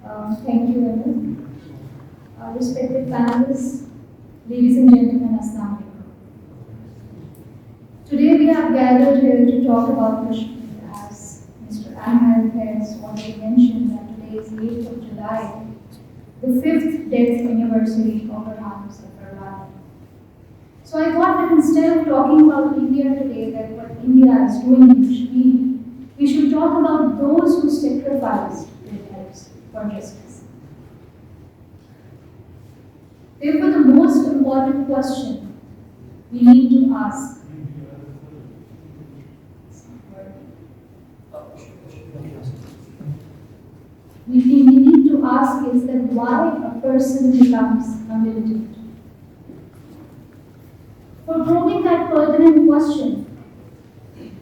Thank you, Ahmed. Respected panelists, ladies and gentlemen, Assalamu alaikum. Today we have gathered here to talk about Kashmir, as Mr. Ahmed has already mentioned that today is 8th of July, the 5th death anniversary of the harms of Wani. So I thought that instead of talking about India today, that what India is doing in Kashmir, we should talk about those who sacrificed their lives for justice. Therefore, the most important question we need to ask is that why a person becomes a militant. For probing that pertinent question,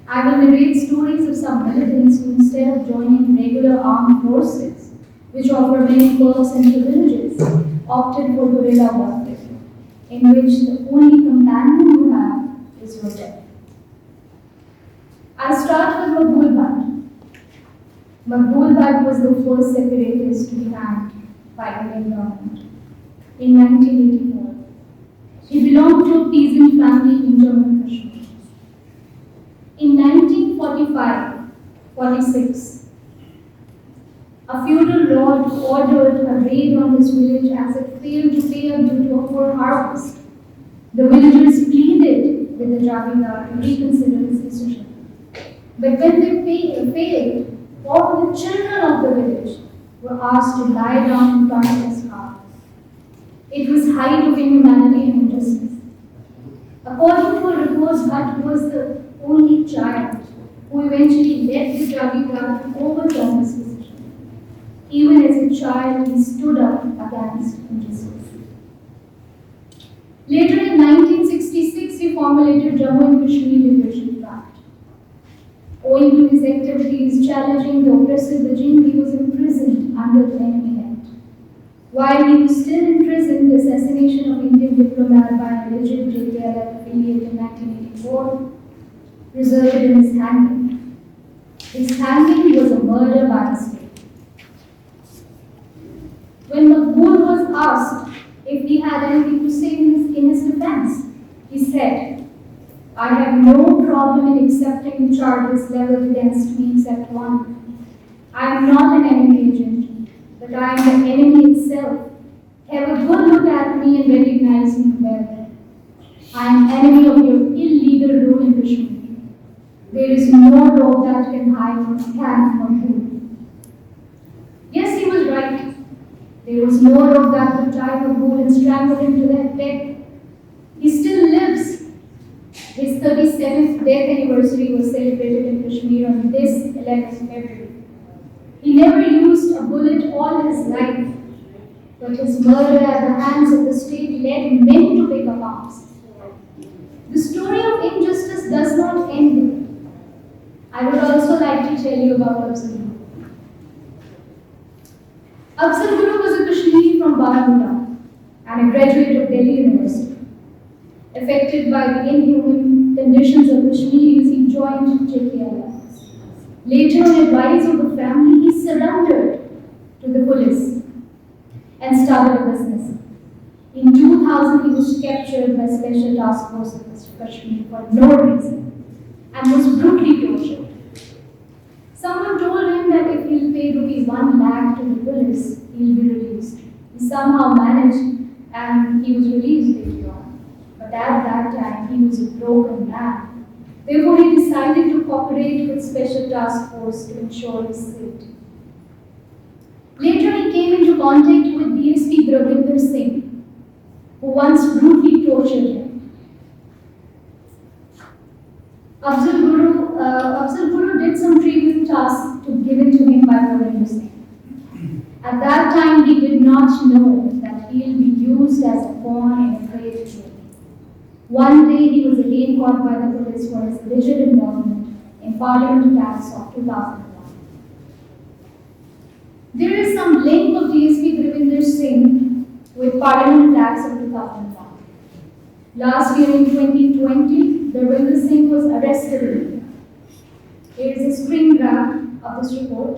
I will narrate stories of some militants who, instead of joining regular armed forces, which offer many perks and privileges, opted for guerrilla warfare, in which the only companion you have is your death. I'll start with Makbul Bhat. Makbul Bhat was the first separatist to be hanged by the Indian government in 1984. He belonged to a peasant family in Jammu and Kashmir. In 1945-46, a feudal lord ordered a raid on this village as it failed to pay up due to a poor harvest. The villagers pleaded with the Jagindar to reconsider his decision. But when they failed, all the children of the village were asked to lie down in front of his heart. It was height of inhumanity and injustice. According to a report, Bhatt was the only child who eventually led the Jagindar to overturn his decision. Even as a child, he stood up against injustice. Later in 1966, he formulated Jammu and Kashmir Liberation Front. Owing to his activities challenging the oppressive regime, he was imprisoned under the enemy hand. While he was still in prison, the assassination of Indian diplomat by an alleged JPLF affiliate in 1984 resulted in his hanging. His hanging was a murder by mistake. When Makbul was asked if he had anything to say in his defense, he said, "I have no problem in accepting the charges leveled against me except one. I am not an enemy agent, but I am the enemy itself. Have a good look at me and recognize me well. I am enemy of your illegal rule in Kashmir. There is no rope that can hide what can or who." Yes, he was right. There was no rope that could tie Makbul and strangle him to death. He still lives. His 37th death anniversary was celebrated in Kashmir on this 11th February. He never used a bullet all his life, but his murder at the hands of the state led men to pick up arms. The story of injustice does not end there. I would also like to tell you about Abdul. Abdul was a Kashmiri from Baramulla and a graduate of Delhi University. Affected by the inhuman conditions of Kashmiris, he joined JPLF. Later, on advice of the family, he surrendered to the police and started a business. In 2000, he was captured by Special Task Force of Kashmir for no reason and was brutally tortured. Someone told him that if he'll pay ₹1 lakh to the police, he'll be released. He somehow managed and he was released later on. But at that time, he was a broken man. Therefore, he decided to cooperate with Special Task Force to ensure his safety. Later, he came into contact with DSP Gravinder Singh, who once brutally tortured him. Abdul Guru did some trivial tasks given to him by Gravinder Singh. At that time, he did not know that he will be used as a pawn in a great game. One day, he was again caught by the police for his alleged involvement in parliament attacks of 2001. There is some link of DSP Gravinder Singh with parliament attacks of 2001. Last year in 2020, Gravinder Singh was arrested in India. Here is a screen grab of this report.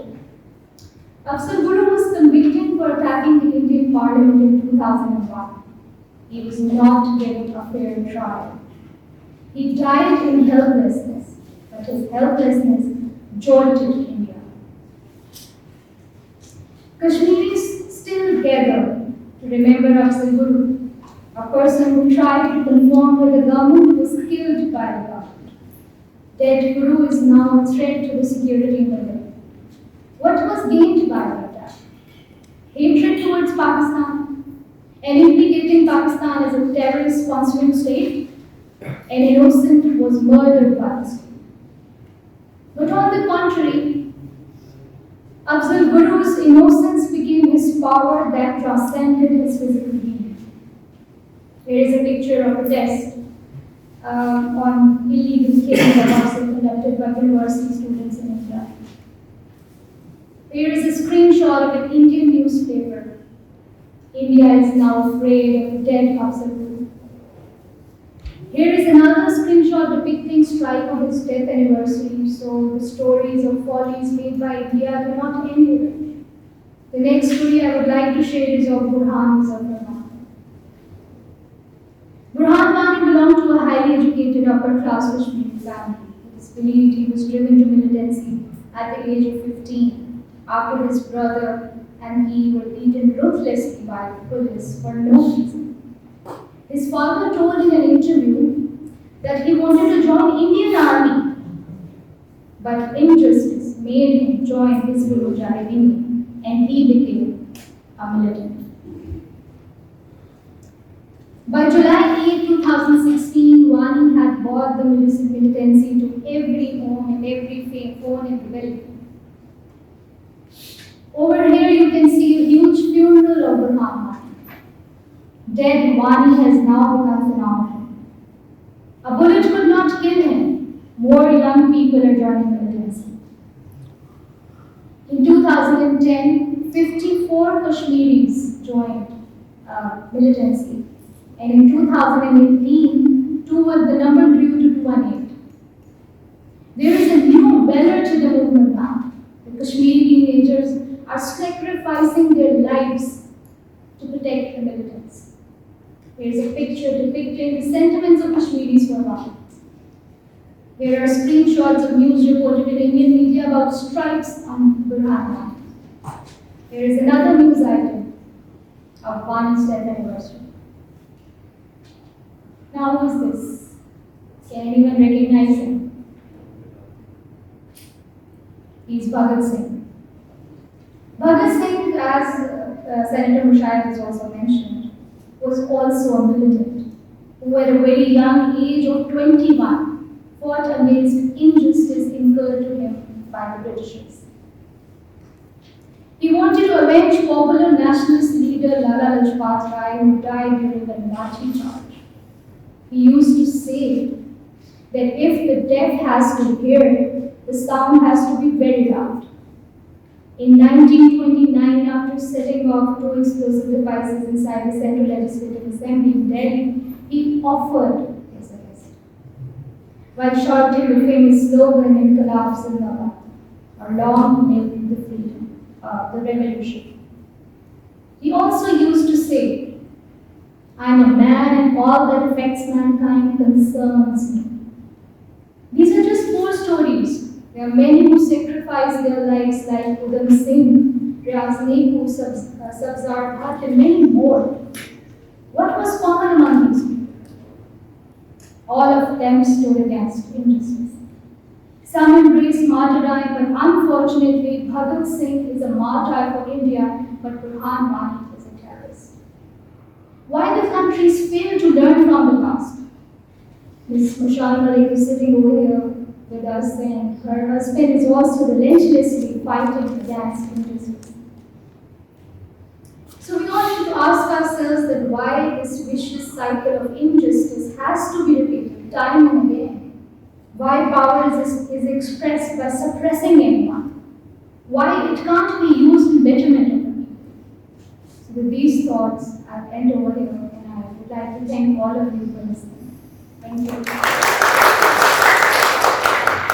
Abdul was convicted for attacking the Indian Parliament in 2001. He was not given a fair trial. He died in helplessness, but his helplessness jolted India. Kashmiris still gather to remember Afzal Guru, a person who tried to conform with the government was killed by the government. Dead Guru is now a threat to the security in the world. What was gained by that death? Hatred towards Pakistan and implicating Pakistan as a terrorist sponsoring state. An innocent was murdered by the state. But on the contrary, Afzal Guru's innocence became his power that transcended his physical being. Here is a picture of a test on illegal killing of Basit conducted by university students in India. Here is a screenshot of an Indian newspaper. India is now afraid of the dead Afzal Guru. Here is another screenshot depicting strike on his death anniversary, so the stories of follies made by India do not end here. The next story I would like to share is of Burhan Wani. Burhan Wani belonged to a highly educated upper-class Kashmiri family. It is believed he was driven to militancy at the age of 15 after his brother and he were beaten ruthlessly by the police for no reason. His father told in an interview that he wanted to join Indian Army, but injustice made him join Hizbul Mujahideen and he became a militant. By July 8, 2016, Wani had brought the militancy to every home and every phone in the building. Over here you can see a huge funeral of Burhan Wani. Dead Wani has now become phenomenal. A bullet could not kill him. More young people are joining militancy. In 2010, 54 Kashmiris joined militancy. And in 2018, the number grew to 218. There is a new valor to the movement now. The Kashmiri teenagers are sacrificing their lives to protect the militants. Here is a picture depicting the sentiments of Kashmiris for Wani. Here are screenshots of news reported in Indian media about strikes on Burhan Wani. Here is another news item of Wani's death anniversary. Now who is this? Can anyone recognize him? He's Bhagat Singh. Bhagat Singh, as Senator Mushahid has also mentioned, was also a militant who at a very young age of 21 fought against injustice incurred to him by the Britishers. He wanted to avenge popular nationalist leader Lala Lajpat Rai who died during the Nazi charge. He used to say that if the deaf has to hear, the sound has to be very loud. In 1929, after setting off 2 explosive devices inside the Central Legislative Assembly in Delhi, he offered his arrest, while shouting the famous slogan "Inqilab Zindabad," or "Long live the freedom, the revolution." He also used to say, "I am a man and all that affects mankind concerns me." These are just 4 stories. There are many who sacrifice their lives like Udham Singh, Riyaz, Sabzar Bhatt, and many more. What was common among these people? All of them stood against injustice. Some embraced martyrdom, but unfortunately, Bhagat Singh is a martyr for India, but Burhan Wani is a terrorist. Why the countries fail to learn from the past? Ms. Mushaal Mullick is sitting over here with us, and her husband is also relentlessly fighting against injustice. So we all need to ask ourselves that why this vicious cycle of injustice has to be repeated time and again. Why power is expressed by suppressing anyone. Why it can't be used in betterment of the people. So with these thoughts, I'll end over here, and I would like to thank all of you for listening. Thank you.